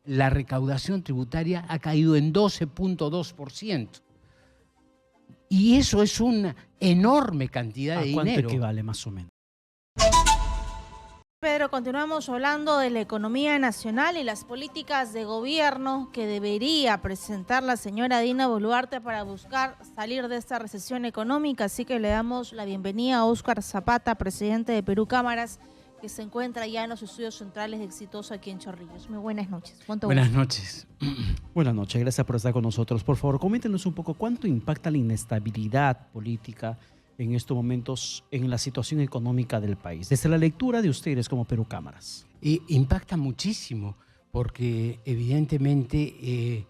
la recaudación tributaria ha caído en 12.2%. Y eso es una enorme cantidad de dinero. ¿A cuánto equivale más o menos? Pedro, continuamos hablando de la economía nacional y las políticas de gobierno que debería presentar la señora Dina Boluarte para buscar salir de esta recesión económica. Así que le damos la bienvenida a Óscar Zapata, presidente de Perú Cámaras, que se encuentra ya en los estudios centrales de Exitosa aquí en Chorrillos. Muy buenas noches. Buenas noches. Buenas noches, gracias por estar con nosotros. Por favor, coméntenos un poco cuánto impacta la inestabilidad política en estos momentos en la situación económica del país, desde la lectura de ustedes como Perú Cámaras. Impacta muchísimo, porque evidentemente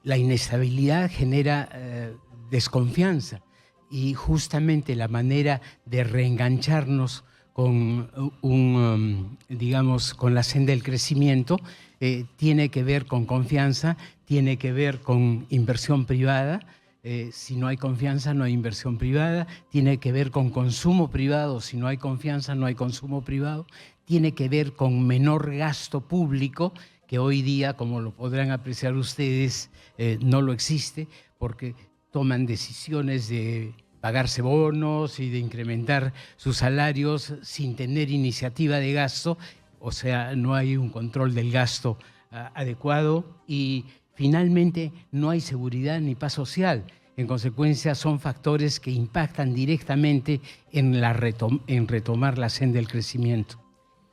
la inestabilidad genera desconfianza, y justamente la manera de reengancharnos con digamos, con la senda del crecimiento tiene que ver con confianza, tiene que ver con inversión privada. Si no hay confianza, no hay inversión privada. Tiene que ver con consumo privado. Si no hay confianza, no hay consumo privado. Tiene que ver con menor gasto público, que hoy día, como lo podrán apreciar ustedes, no lo existe, porque toman decisiones de pagarse bonos y de incrementar sus salarios sin tener iniciativa de gasto. O sea, no hay un control del gasto adecuado, y finalmente no hay seguridad ni paz social. En consecuencia, son factores que impactan directamente en retomar la senda del crecimiento.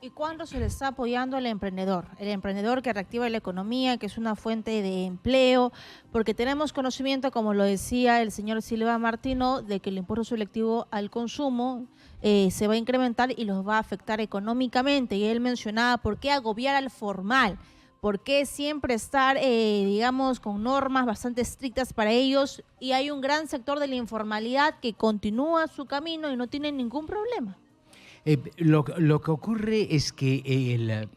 ¿Y cuándo se le está apoyando al emprendedor? El emprendedor que reactiva la economía, que es una fuente de empleo, porque tenemos conocimiento, como lo decía el señor Silva Martino, de que el impuesto selectivo al consumo se va a incrementar y los va a afectar económicamente. Y él mencionaba por qué agobiar al formal, por qué siempre estar, digamos, con normas bastante estrictas para ellos, y hay un gran sector de la informalidad que continúa su camino y no tiene ningún problema. Lo que ocurre es que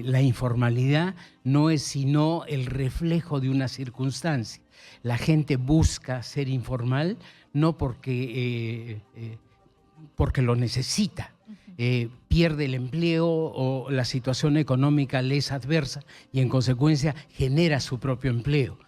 la informalidad no es sino el reflejo de una circunstancia. La gente busca ser informal no porque lo necesita. Pierde el empleo o la situación económica le es adversa y en consecuencia genera su propio empleo.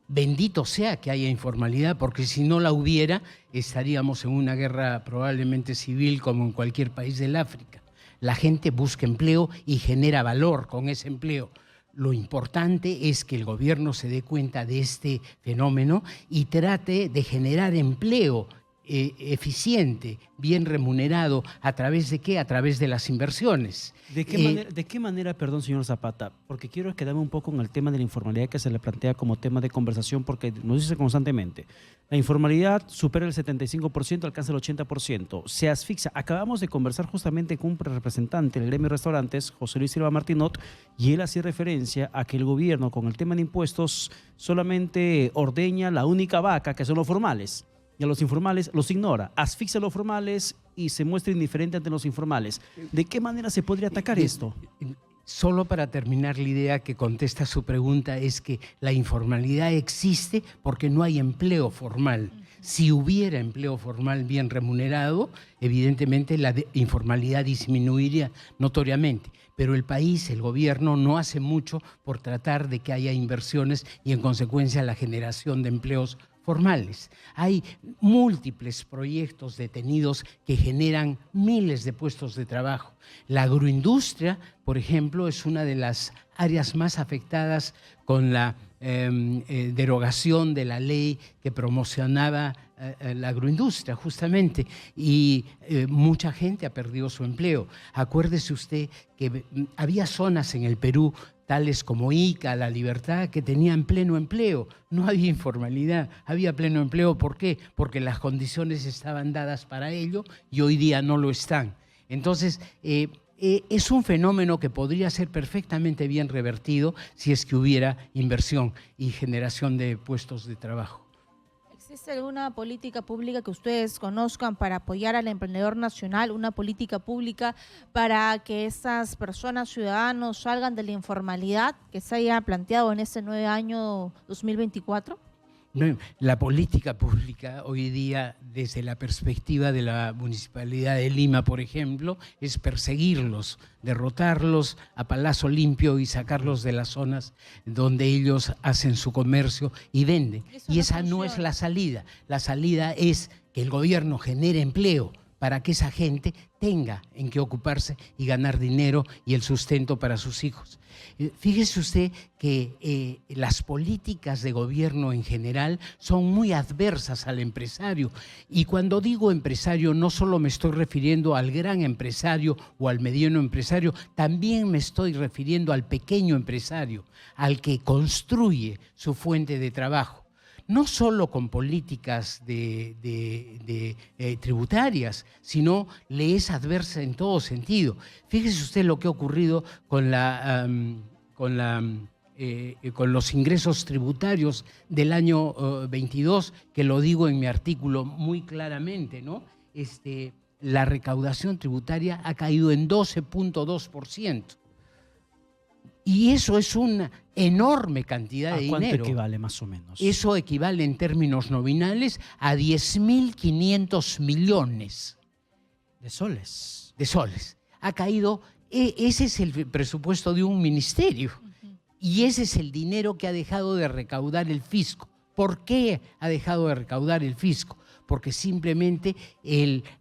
Bendito sea que haya informalidad, porque si no la hubiera, estaríamos en una guerra probablemente civil como en cualquier país del África. La gente busca empleo y genera valor con ese empleo. Lo importante es que el gobierno se dé cuenta de este fenómeno y trate de generar empleo eficiente, bien remunerado. ¿A través de qué? A través de las inversiones. ¿De qué manera, perdón, señor Zapata? Porque quiero quedarme un poco en el tema de la informalidad que se le plantea como tema de conversación, porque nos dice constantemente, la informalidad supera el 75%, alcanza el 80%, se asfixia. Acabamos de conversar justamente con un representante del gremio de restaurantes, José Luis Silva Martinot, y él hacía referencia a que el gobierno con el tema de impuestos solamente ordeña la única vaca, que son los formales. Y a los informales los ignora, asfixia a los formales y se muestra indiferente ante los informales. ¿De qué manera se podría atacar esto? Solo para terminar la idea que contesta su pregunta, es que la informalidad existe porque no hay empleo formal. Si hubiera empleo formal bien remunerado, evidentemente la informalidad disminuiría notoriamente. Pero el país, el gobierno, no hace mucho por tratar de que haya inversiones y en consecuencia la generación de empleos formales. Hay múltiples proyectos detenidos que generan miles de puestos de trabajo. La agroindustria, por ejemplo, es una de las áreas más afectadas con la derogación de la ley que promocionaba la agroindustria, justamente, y mucha gente ha perdido su empleo. Acuérdese usted que había zonas en el Perú, tales como Ica, La Libertad, que tenían pleno empleo. No había informalidad, había pleno empleo. ¿Por qué? Porque las condiciones estaban dadas para ello y hoy día no lo están. Entonces, es un fenómeno que podría ser perfectamente bien revertido si es que hubiera inversión y generación de puestos de trabajo. ¿Existe alguna política pública que ustedes conozcan para apoyar al emprendedor nacional, una política pública para que estas personas, ciudadanos, salgan de la informalidad que se haya planteado en este nuevo año 2024? La política pública hoy día, desde la perspectiva de la Municipalidad de Lima, por ejemplo, es perseguirlos, derrotarlos a palazo limpio y sacarlos de las zonas donde ellos hacen su comercio y venden. Y esa no es la salida. La salida es que el gobierno genere empleo para que esa gente tenga en qué ocuparse y ganar dinero y el sustento para sus hijos. Fíjese usted que las políticas de gobierno en general son muy adversas al empresario. Y cuando digo empresario, no solo me estoy refiriendo al gran empresario o al mediano empresario, también me estoy refiriendo al pequeño empresario, al que construye su fuente de trabajo. No solo con políticas tributarias, sino le es adversa en todo sentido. Fíjese usted lo que ha ocurrido con los ingresos tributarios del año 22, que lo digo en mi artículo muy claramente, ¿no? La recaudación tributaria ha caído en 12.2%. Y eso es una enorme cantidad de dinero. ¿A cuánto equivale más o menos? Eso equivale en términos nominales a 10.500 millones. ¿De soles? De soles. Ha caído, ese es el presupuesto de un ministerio. Y ese es el dinero que ha dejado de recaudar el fisco. ¿Por qué ha dejado de recaudar el fisco? Porque simplemente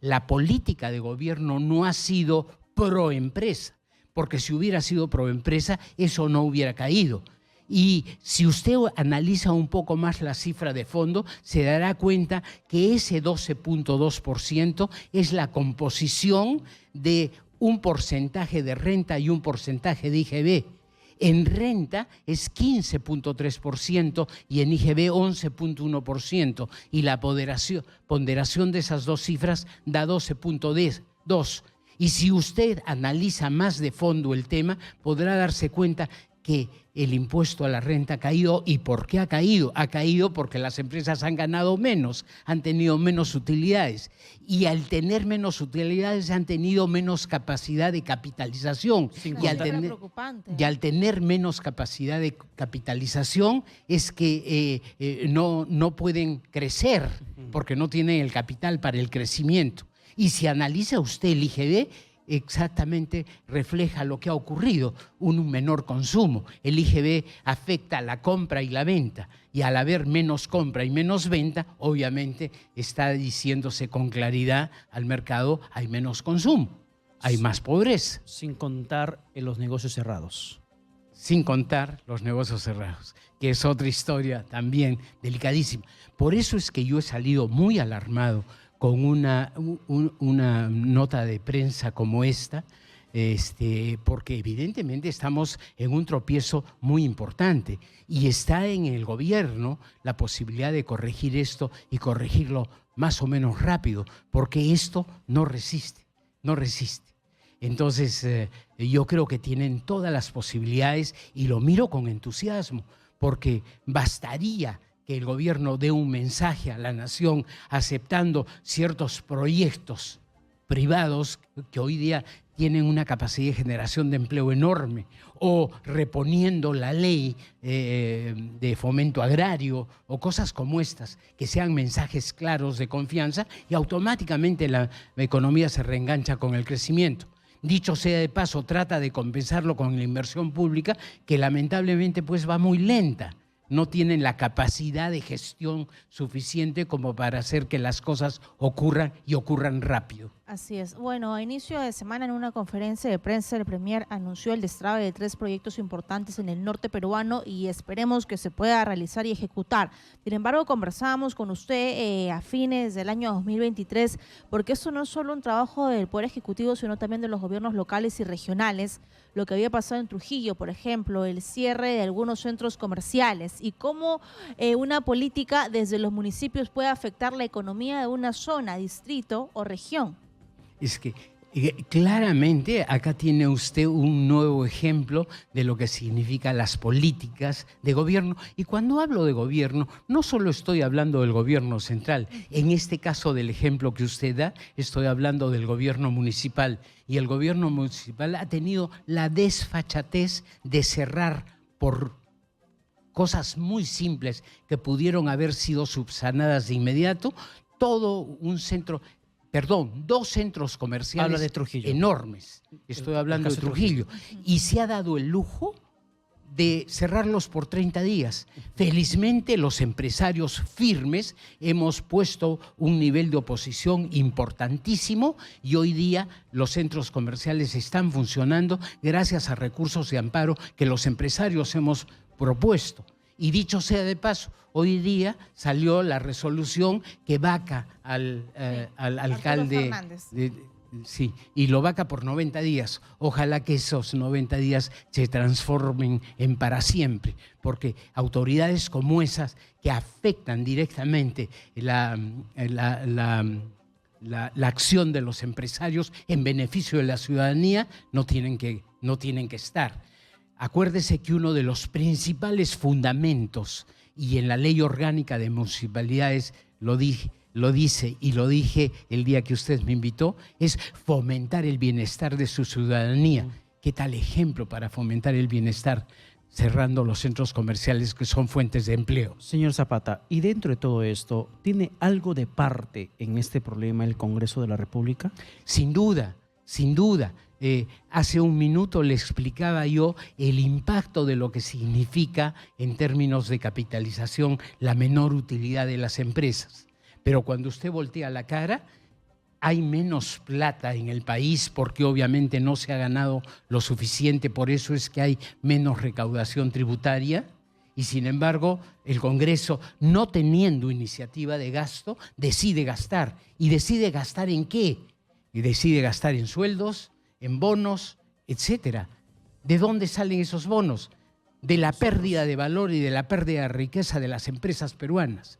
la política de gobierno no ha sido pro empresa. Porque si hubiera sido proempresa, eso no hubiera caído. Y si usted analiza un poco más la cifra de fondo, se dará cuenta que ese 12.2% es la composición de un porcentaje de renta y un porcentaje de IGB. En renta es 15.3% y en IGB 11.1%. Y la ponderación de esas dos cifras da 12.2%. Y si usted analiza más de fondo el tema, podrá darse cuenta que el impuesto a la renta ha caído. ¿Y por qué ha caído? Ha caído porque las empresas han ganado menos, han tenido menos utilidades. Y al tener menos utilidades han tenido menos capacidad de capitalización. Y al tener menos capacidad de capitalización es que no pueden crecer porque no tienen el capital para el crecimiento. Y si analiza usted el IGB, exactamente refleja lo que ha ocurrido, un menor consumo. El IGB afecta a la compra y la venta, y al haber menos compra y menos venta, obviamente está diciéndose con claridad al mercado, hay menos consumo, hay más pobreza. Sin contar en los negocios cerrados. Sin contar los negocios cerrados, que es otra historia también delicadísima. Por eso es que yo he salido muy alarmado con una nota de prensa como esta, porque evidentemente estamos en un tropiezo muy importante y está en el gobierno la posibilidad de corregir esto y corregirlo más o menos rápido, porque esto no resiste. Entonces, yo creo que tienen todas las posibilidades y lo miro con entusiasmo, porque bastaría que el gobierno dé un mensaje a la nación aceptando ciertos proyectos privados que hoy día tienen una capacidad de generación de empleo enorme, o reponiendo la ley de fomento agrario o cosas como estas, que sean mensajes claros de confianza y automáticamente la economía se reengancha con el crecimiento. Dicho sea de paso, trata de compensarlo con la inversión pública, que lamentablemente pues va muy lenta. No tienen la capacidad de gestión suficiente como para hacer que las cosas ocurran y ocurran rápido. Así es. Bueno, a inicio de semana en una conferencia de prensa el Premier anunció el destrabe de 3 proyectos importantes en el norte peruano y esperemos que se pueda realizar y ejecutar. Sin embargo, conversábamos con usted a fines del año 2023 porque esto no es solo un trabajo del Poder Ejecutivo, sino también de los gobiernos locales y regionales. Lo que había pasado en Trujillo, por ejemplo, el cierre de algunos centros comerciales y cómo una política desde los municipios puede afectar la economía de una zona, distrito o región. Es que claramente acá tiene usted un nuevo ejemplo de lo que significan las políticas de gobierno. Y cuando hablo de gobierno, no solo estoy hablando del gobierno central. En este caso del ejemplo que usted da, estoy hablando del gobierno municipal. Y el gobierno municipal ha tenido la desfachatez de cerrar por cosas muy simples que pudieron haber sido subsanadas de inmediato, dos centros comerciales Habla de Trujillo. enormes. Estoy hablando el de caso de Trujillo. Y se ha dado el lujo de cerrarlos por 30 días. Felizmente los empresarios firmes hemos puesto un nivel de oposición importantísimo y hoy día los centros comerciales están funcionando gracias a recursos de amparo que los empresarios hemos propuesto. Y dicho sea de paso, hoy día salió la resolución que vaca al alcalde. Sí, y lo vaca por 90 días. Ojalá que esos 90 días se transformen en para siempre, porque autoridades como esas que afectan directamente la acción de los empresarios en beneficio de la ciudadanía no tienen que estar. Acuérdese que uno de los principales fundamentos, y en la Ley Orgánica de Municipalidades lo dice y lo dije el día que usted me invitó, es fomentar el bienestar de su ciudadanía. ¿Qué tal ejemplo para fomentar el bienestar? Cerrando los centros comerciales que son fuentes de empleo. Señor Zapata, y dentro de todo esto, ¿tiene algo de parte en este problema el Congreso de la República? Sin duda, sin duda. Hace un minuto le explicaba yo el impacto de lo que significa en términos de capitalización la menor utilidad de las empresas. Pero cuando usted voltea la cara, hay menos plata en el país porque obviamente no se ha ganado lo suficiente, por eso es que hay menos recaudación tributaria y sin embargo el Congreso, no teniendo iniciativa de gasto, decide gastar. ¿Y decide gastar en qué? Y decide gastar en sueldos, en bonos, etcétera. ¿De dónde salen esos bonos? De la pérdida de valor y de la pérdida de riqueza de las empresas peruanas.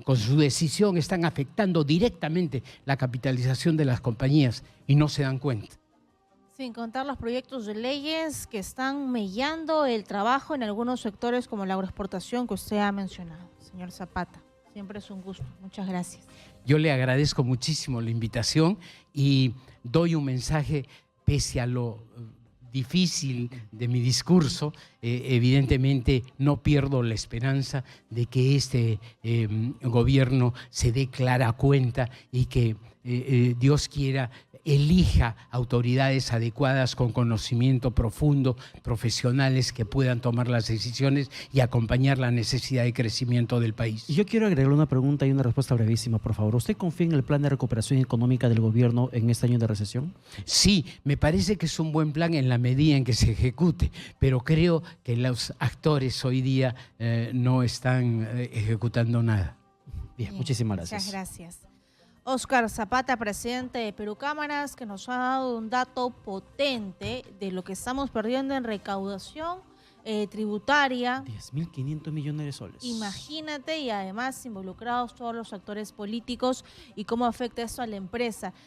Con su decisión están afectando directamente la capitalización de las compañías y no se dan cuenta. Sin contar los proyectos de leyes que están mellando el trabajo en algunos sectores como la agroexportación que usted ha mencionado. Señor Zapata, siempre es un gusto. Muchas gracias. Yo le agradezco muchísimo la invitación y doy un mensaje pese a lo difícil de mi discurso. Evidentemente no pierdo la esperanza de que este gobierno se dé clara cuenta y que Dios quiera elija autoridades adecuadas con conocimiento profundo, profesionales que puedan tomar las decisiones y acompañar la necesidad de crecimiento del país. Y yo quiero agregarle una pregunta y una respuesta brevísima, por favor. ¿Usted confía en el plan de recuperación económica del gobierno en este año de recesión? Sí, me parece que es un buen plan en la medida en que se ejecute, pero creo que los actores hoy día no están ejecutando nada. Bien, muchísimas gracias. Muchas gracias. Óscar Zapata, presidente de Perú Cámaras, que nos ha dado un dato potente de lo que estamos perdiendo en recaudación tributaria. 10.500 millones de soles. Imagínate, y además involucrados todos los actores políticos y cómo afecta eso a la empresa.